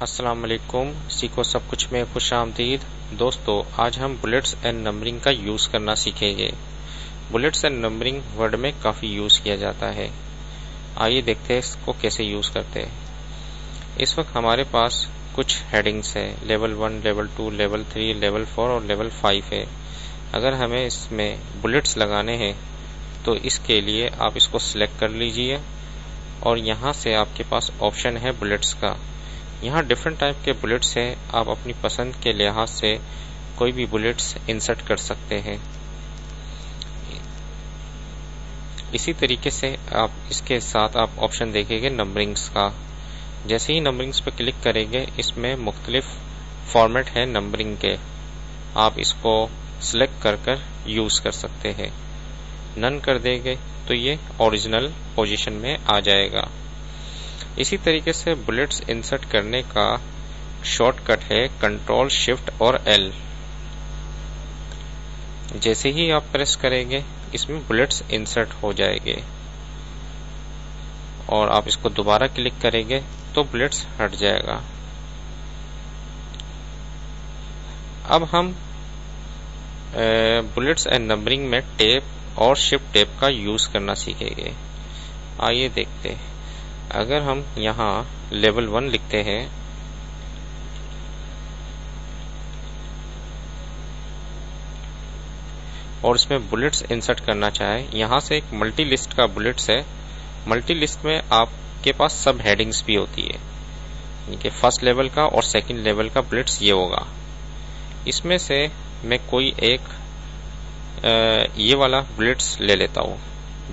अस्सलाम वालेकुम। सीखो सब कुछ में खुश आमदीद। दोस्तों, आज हम बुलेट्स एंड नंबरिंग का यूज़ करना सीखेंगे। बुलेट्स एंड नंबरिंग वर्ड में काफ़ी यूज़ किया जाता है। आइए देखते हैं इसको कैसे यूज़ करते हैं। इस वक्त हमारे पास कुछ हेडिंग्स है, लेवल 1, लेवल 2, लेवल 3, लेवल 4 और लेवल 5 है। अगर हमें इसमें बुलेट्स लगाने हैं तो इसके लिए आप इसको सिलेक्ट कर लीजिए और यहाँ से आपके पास ऑप्शन है बुलेट्स का। यहाँ डिफरेंट टाइप के बुलेट्स हैं, आप अपनी पसंद के लिहाज से कोई भी बुलेट्स इंसर्ट कर सकते हैं। इसी तरीके से आप इसके साथ आप ऑप्शन देखेंगे नंबरिंग्स का। जैसे ही नंबरिंग्स पर क्लिक करेंगे, इसमें मुख्तलिफ फॉर्मेट है नंबरिंग के, आप इसको सिलेक्ट कर यूज़ कर सकते हैं। नन कर देंगे तो ये ओरिजिनल पोजीशन में आ जाएगा। इसी तरीके से बुलेट्स इंसर्ट करने का शॉर्टकट है कंट्रोल शिफ्ट और एल। जैसे ही आप प्रेस करेंगे इसमें बुलेट्स इंसर्ट हो जाएंगे और आप इसको दोबारा क्लिक करेंगे तो बुलेट्स हट जाएगा। अब हम बुलेट्स एंड नंबरिंग में टेप और शिफ्ट टेप का यूज करना सीखेंगे। आइए देखते हैं। अगर हम यहाँ लेवल 1 लिखते हैं और इसमें बुलेट्स इंसर्ट करना चाहे, यहाँ से एक मल्टी लिस्ट का बुलेट्स है। मल्टी लिस्ट में आपके पास सब हेडिंग्स भी होती है, यानी कि फर्स्ट लेवल का और सेकंड लेवल का बुलेट्स ये होगा। इसमें से मैं कोई एक ये वाला बुलेट्स ले लेता हूँ।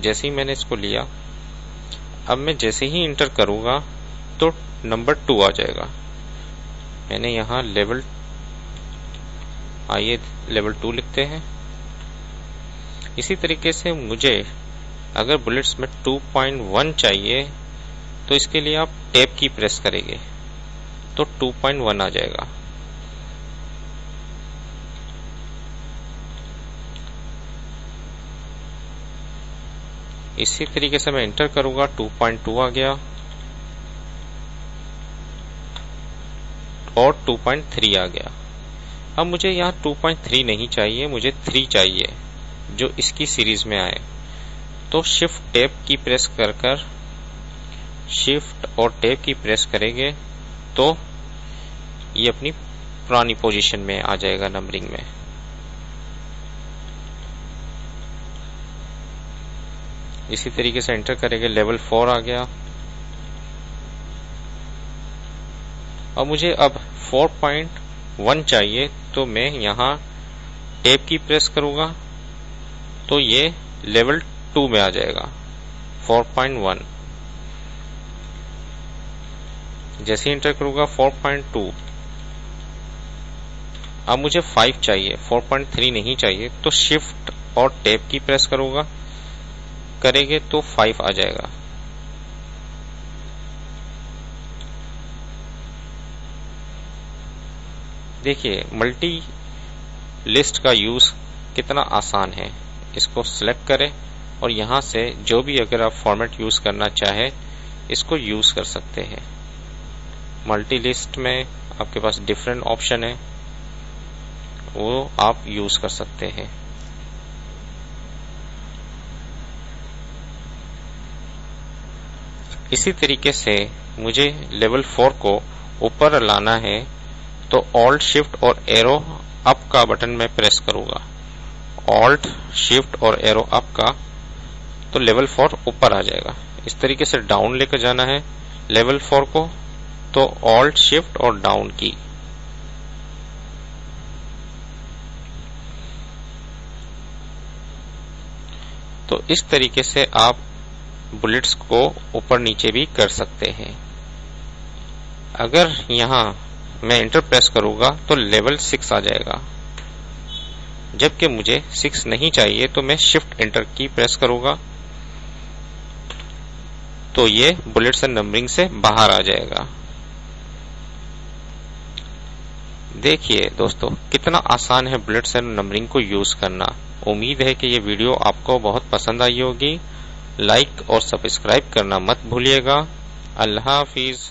जैसे ही मैंने इसको लिया, अब मैं जैसे ही इंटर करूंगा तो नंबर 2 आ जाएगा। मैंने यहाँ आइए लेवल 2 लिखते हैं। इसी तरीके से मुझे अगर बुलेट्स में 2.1 चाहिए तो इसके लिए आप टैब की प्रेस करेंगे तो 2.1 आ जाएगा। इसी तरीके से मैं इंटर करूंगा, 2.2 आ गया और 2.3 आ गया। अब मुझे यहाँ 2.3 नहीं चाहिए, मुझे 3 चाहिए जो इसकी सीरीज में आए। तो शिफ्ट टैब की प्रेस कर शिफ्ट और टैब की प्रेस करेंगे तो ये अपनी पुरानी पोजीशन में आ जाएगा नंबरिंग में। इसी तरीके से एंटर करेंगे, लेवल 4 आ गया। और मुझे अब 4.1 चाहिए तो मैं यहाँ टैब की प्रेस करूंगा तो ये लेवल 2 में आ जाएगा, 4.1। जैसे ही इंटर करूंगा 4.2। अब मुझे 5 चाहिए, 4.3 नहीं चाहिए, तो शिफ्ट और टैब की प्रेस करेंगे तो 5 आ जाएगा। देखिए मल्टी लिस्ट का यूज कितना आसान है। इसको सिलेक्ट करें और यहाँ से जो भी अगर आप फॉर्मेट यूज करना चाहे इसको यूज कर सकते हैं। मल्टी लिस्ट में आपके पास डिफरेंट ऑप्शन है, वो आप यूज कर सकते हैं। इसी तरीके से मुझे लेवल 4 को ऊपर लाना है तो ऑल्ट शिफ्ट और एरो अप का बटन मैं प्रेस करूंगा। ऑल्ट शिफ्ट और एरो अप का, तो लेवल 4 ऊपर आ जाएगा। इस तरीके से डाउन लेकर जाना है लेवल 4 को, तो ऑल्ट शिफ्ट और डाउन की। तो इस तरीके से आप बुलेट्स को ऊपर नीचे भी कर सकते हैं। अगर यहाँ मैं इंटर प्रेस करूंगा तो लेवल 6 आ जाएगा, जबकि मुझे 6 नहीं चाहिए तो मैं शिफ्ट एंटर की प्रेस करूंगा तो ये बुलेट्स एंड नंबरिंग से बाहर आ जाएगा। देखिए दोस्तों, कितना आसान है बुलेट्स एंड नंबरिंग को यूज करना। उम्मीद है कि ये वीडियो आपको बहुत पसंद आई होगी। लाइक और सब्सक्राइब करना मत भूलिएगा। अल्लाह हाफिज।